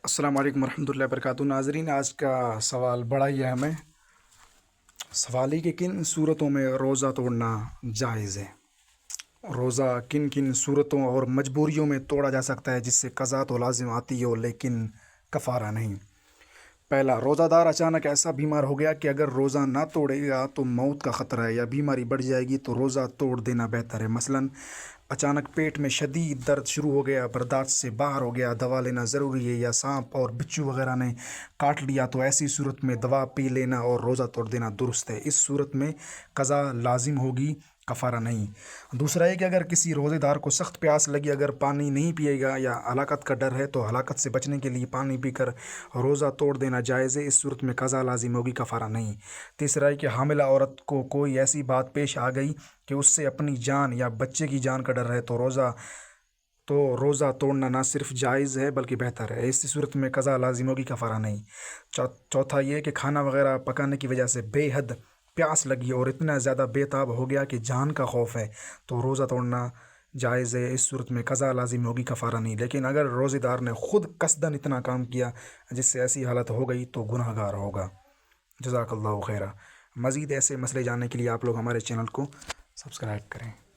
السلام علیکم ورحمۃ اللہ وبرکاتہ ناظرین، آج کا سوال بڑا ہی اہم ہے۔ سوال ہی کہ کن صورتوں میں روزہ توڑنا جائز ہے؟ روزہ کن کن صورتوں اور مجبوریوں میں توڑا جا سکتا ہے جس سے قضا تو لازم آتی ہو لیکن کفارہ نہیں؟ پہلا، روزہ دار اچانک ایسا بیمار ہو گیا کہ اگر روزہ نہ توڑے گا تو موت کا خطرہ ہے یا بیماری بڑھ جائے گی تو روزہ توڑ دینا بہتر ہے۔ مثلاً اچانک پیٹ میں شدید درد شروع ہو گیا، برداشت سے باہر ہو گیا، دوا لینا ضروری ہے، یا سانپ اور بچھو وغیرہ نے کاٹ لیا تو ایسی صورت میں دوا پی لینا اور روزہ توڑ دینا درست ہے۔ اس صورت میں قضا لازم ہوگی، کفارہ نہیں۔ دوسرا ہے کہ اگر کسی روزے دار کو سخت پیاس لگی، اگر پانی نہیں پیے گا یا ہلاکت کا ڈر ہے تو ہلاکت سے بچنے کے لیے پانی پی کر روزہ توڑ دینا جائز ہے۔ اس صورت میں قضا لازم ہوگی، کفارہ نہیں۔ تیسرا ہے کہ حاملہ عورت کو کوئی ایسی بات پیش آ گئی کہ اس سے اپنی جان یا بچے کی جان کا ڈر ہے تو روزہ توڑنا نہ صرف جائز ہے بلکہ بہتر ہے۔ اس صورت میں قضا لازم ہوگی، کفارہ نہیں۔ چوتھا یہ کہ کھانا وغیرہ پکانے کی وجہ سے بے حد پیاس لگی اور اتنا زیادہ بے تاب ہو گیا کہ جان کا خوف ہے تو روزہ توڑنا جائز ہے۔ اس صورت میں قضا لازم ہوگی، کفارہ نہیں۔ لیکن اگر روزے دار نے خود قصداً اتنا کام کیا جس سے ایسی حالت ہو گئی تو گناہ گار ہوگا۔ جزاک اللہ خیرہ۔ مزید ایسے مسئلے جاننے کے لیے آپ لوگ ہمارے چینل کو سبسکرائب کریں۔